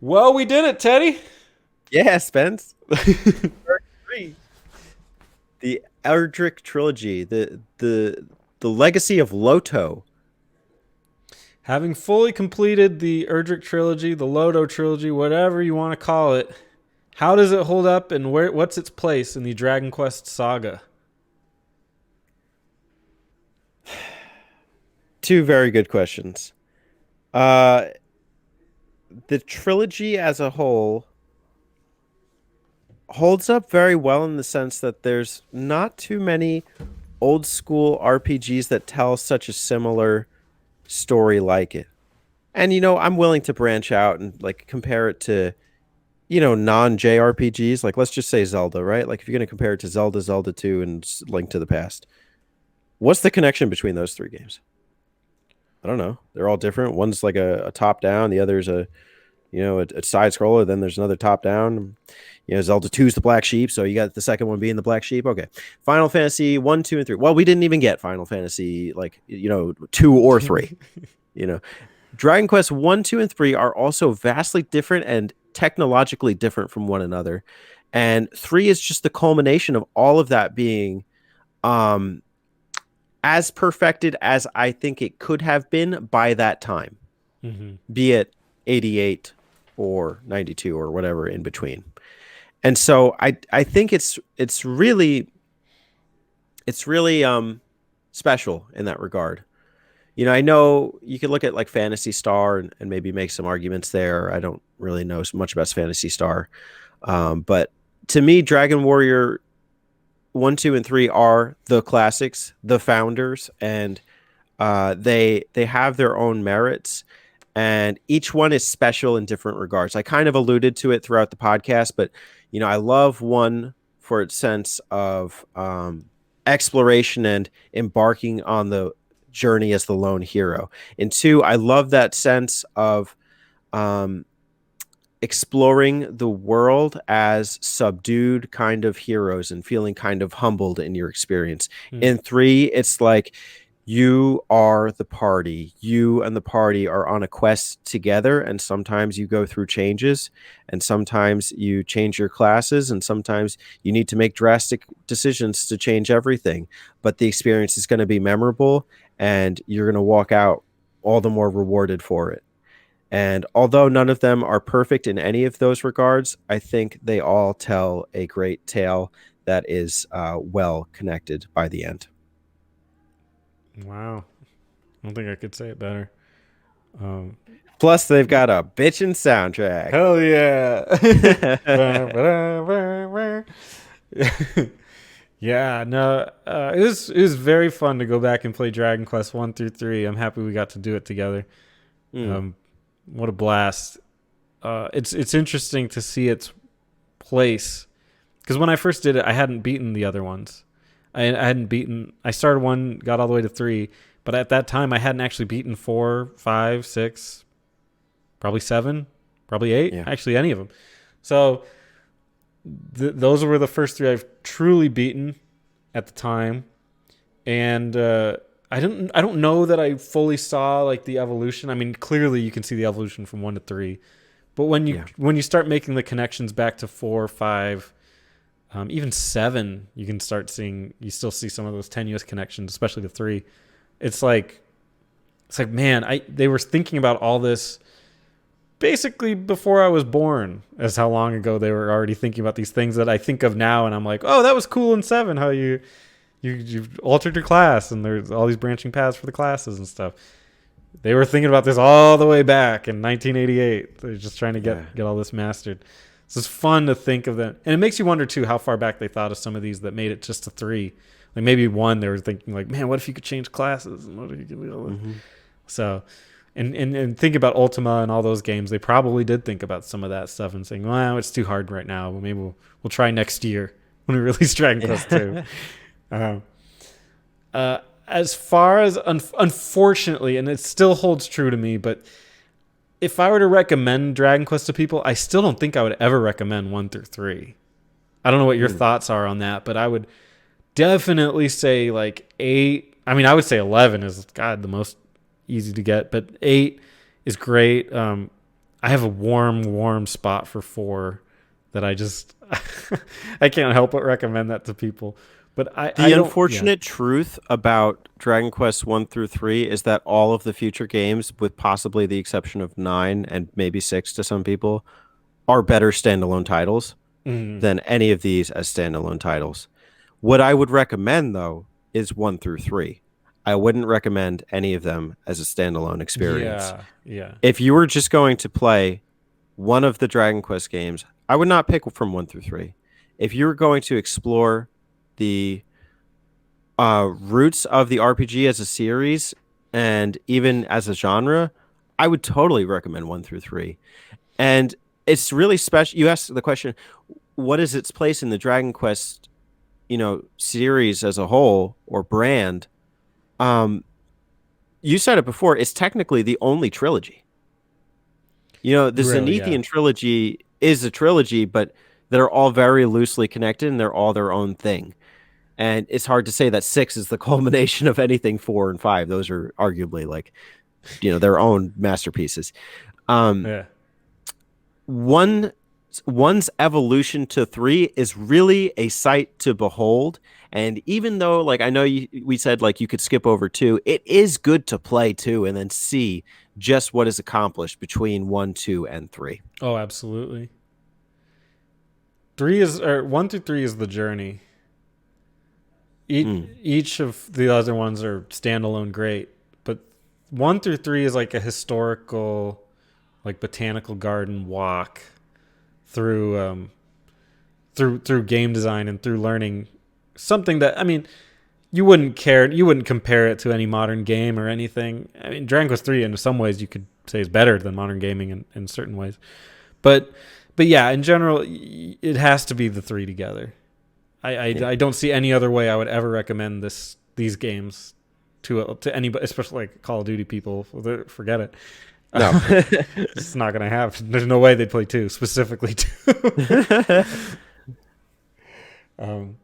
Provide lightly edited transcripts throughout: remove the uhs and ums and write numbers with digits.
Well, we did it, Teddy. Yeah, Spence. Three. The Erdrick Trilogy, the legacy of Loto. Having fully completed the Erdrick Trilogy, the Lodo Trilogy, whatever you want to call it, how does it hold up and what's its place in the Dragon Quest saga? Two very good questions. Uh, the trilogy as a whole holds up very well in the sense that there's not too many old school RPGs that tell such a similar story like it. And I'm willing to branch out and like compare it to non JRPGs, like let's just say Zelda, right? Like if you're going to compare it to Zelda, Zelda 2, and Link to the Past, what's the connection between those three games? I don't know. They're all different. One's like a top down, the other's a side scroller. Then there's another top down. Zelda 2's the black sheep, so you got the second one being the black sheep. Okay. Final Fantasy 1, 2, and 3. Well, we didn't even get Final Fantasy 2 or 3. You know, Dragon Quest 1, 2, and 3 are also vastly different and technologically different from one another. And 3 is just the culmination of all of that being um, as perfected as I think it could have been by that time, Mm-hmm. be it 88 or 92 or whatever in between. And so I think it's really special in that regard. I know you could look at like Fantasy Star and maybe make some arguments there. I don't really know so much about Fantasy Star. But to me, Dragon Warrior 1, 2, and 3 are the classics, the founders, and they have their own merits, and each one is special in different regards. I kind of alluded to it throughout the podcast, but I love one for its sense of exploration and embarking on the journey as the lone hero. And two, I love that sense of um, exploring the world as subdued kind of heroes and feeling kind of humbled in your experience. Mm. In three, it's like you are the party. You and the party are on a quest together, and sometimes you go through changes, and sometimes you change your classes, and sometimes you need to make drastic decisions to change everything. But the experience is going to be memorable, and you're going to walk out all the more rewarded for it. And although none of them are perfect in any of those regards, I think they all tell a great tale that is well connected by the end. Wow. I don't think I could say it better. Um, Plus, they've got a bitchin' soundtrack. Hell yeah. Yeah, no, it was very fun to go back and play Dragon Quest 1 through 3. I'm happy we got to do it together. Mm, Um, what a blast. It's interesting to see its place because when I first did it, I hadn't beaten the other ones. I hadn't beaten. I started one, got all the way to 3, but at that time I hadn't actually beaten 4, 5, 6, probably 7, probably 8, yeah. actually any of them. So those were the first 3 I've truly beaten at the time, and I don't know that I fully saw like the evolution. I mean, clearly you can see the evolution from 1 to 3, but when you Yeah. when you start making the connections back to 4, 5, even 7, you can start seeing. You still see some of those tenuous connections, especially the 3. It's like man, they were thinking about all this basically before I was born, as how long ago they were already thinking about these things that I think of now, and I'm like, oh, that was cool in 7, how you've altered your class, and there's all these branching paths for the classes and stuff. They were thinking about this all the way back in 1988. They're just trying to Yeah. get all this mastered. So it's fun to think of them, and it makes you wonder too how far back they thought of some of these that made it just to 3. Like maybe 1, they were thinking like, man, what if you could change classes? And what if you could, Hmm. so, and think about Ultima and all those games. They probably did think about some of that stuff and saying, well, it's too hard right now, but maybe we'll try next year when we release Dragon Quest 2. Um, as far as unfortunately, and it still holds true to me, but if I were to recommend Dragon Quest to people, I still don't think I would ever recommend 1 through 3. I don't know what your Mm. thoughts are on that, but I would definitely say like 8. I mean, I would say 11 is God the most easy to get, but 8 is great. I have a warm spot for 4 that I just I can't help but recommend that to people. But I The don't. Yeah. unfortunate truth about Dragon Quest 1 through 3 is that all of the future games, with possibly the exception of 9 and maybe 6 to some people, are better standalone titles Mm, than any of these as standalone titles. What I would recommend, though, is 1 through 3. I wouldn't recommend any of them as a standalone experience. yeah. Yeah. If you were just going to play one of the Dragon Quest games, I would not pick from 1 through 3. If you were going to explore the roots of the RPG as a series and even as a genre, I would totally recommend 1 through 3. And it's really special. You asked the question, what is its place in the Dragon Quest, series as a whole or brand? Um, you said it before. It's technically the only trilogy. The Really, yeah. Zenithian trilogy is a trilogy, but they're all very loosely connected and they're all their own thing. And it's hard to say that 6 is the culmination of anything 4 and 5. Those are arguably like, their own masterpieces. Um, Yeah. one one's evolution to 3 is really a sight to behold. And even though, like, I know we said like you could skip over 2, it is good to play 2 and then see just what is accomplished between 1, 2, and 3. Oh, absolutely. 3 is, or 1 through 3 is the journey. Mm. Each of the other ones are standalone great, but 1 through 3 is like a historical, like botanical garden walk through through game design and through learning something that, I mean, you wouldn't compare it to any modern game or anything. I mean, Dragon Quest 3 in some ways you could say is better than modern gaming in certain ways. But yeah, in general it has to be the 3 together. Yeah. I don't see any other way I would ever recommend these games to anybody, especially like Call of Duty people. Forget it. No. It's not gonna happen. There's no way they'd play 2 specifically 2. um,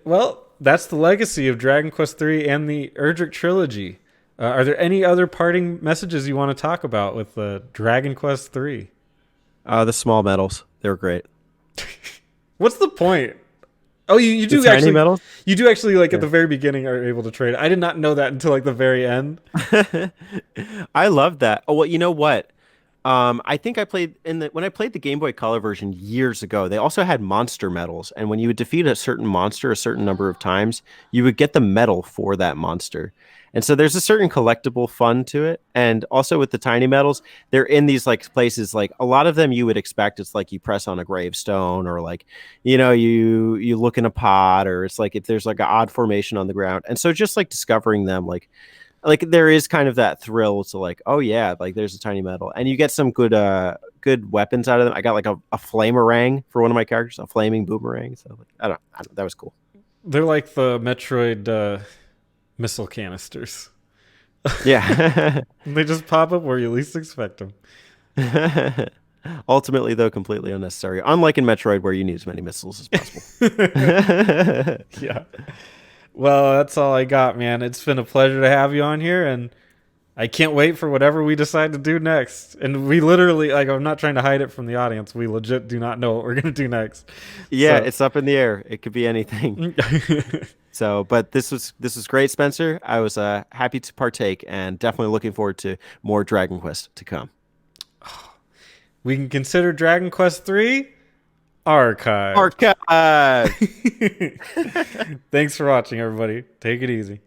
well, that's the legacy of Dragon Quest 3 and the Erdrick Trilogy. Are there any other parting messages you want to talk about with Dragon Quest 3? The small medals, they're great. What's the point? Oh, you The do tiny actually, medals? like at Yeah. the very beginning are able to trade. I did not know that until like the very end. I love that. Oh, well, you know what? I think I played when I played the Game Boy Color version years ago. They also had monster medals, and when you would defeat a certain monster a certain number of times, you would get the medal for that monster. And so there's a certain collectible fun to it. And also with the tiny medals, they're in these like places, like a lot of them you would expect it's like you press on a gravestone, or like, you look in a pot, or it's like if there's like an odd formation on the ground. And so just like discovering them, like there is kind of that thrill to like, oh yeah, like there's a tiny medal, and you get some good weapons out of them. I got like a flamerang for one of my characters, a flaming boomerang. So like, I don't, that was cool. They're like the Metroid missile canisters. Yeah. They just pop up where you least expect them. Ultimately, though, completely unnecessary. Unlike in Metroid, where you need as many missiles as possible. Yeah. Well, that's all I got, man. It's been a pleasure to have you on here, and I can't wait for whatever we decide to do next. And we literally, like, I'm not trying to hide it from the audience. We legit do not know what we're going to do next. Yeah, So, it's up in the air. It could be anything. So, but this was great, Spencer. I was happy to partake, and definitely looking forward to more Dragon Quest to come. we can consider Dragon Quest 3 archive. Archive. Thanks for watching, everybody. Take it easy.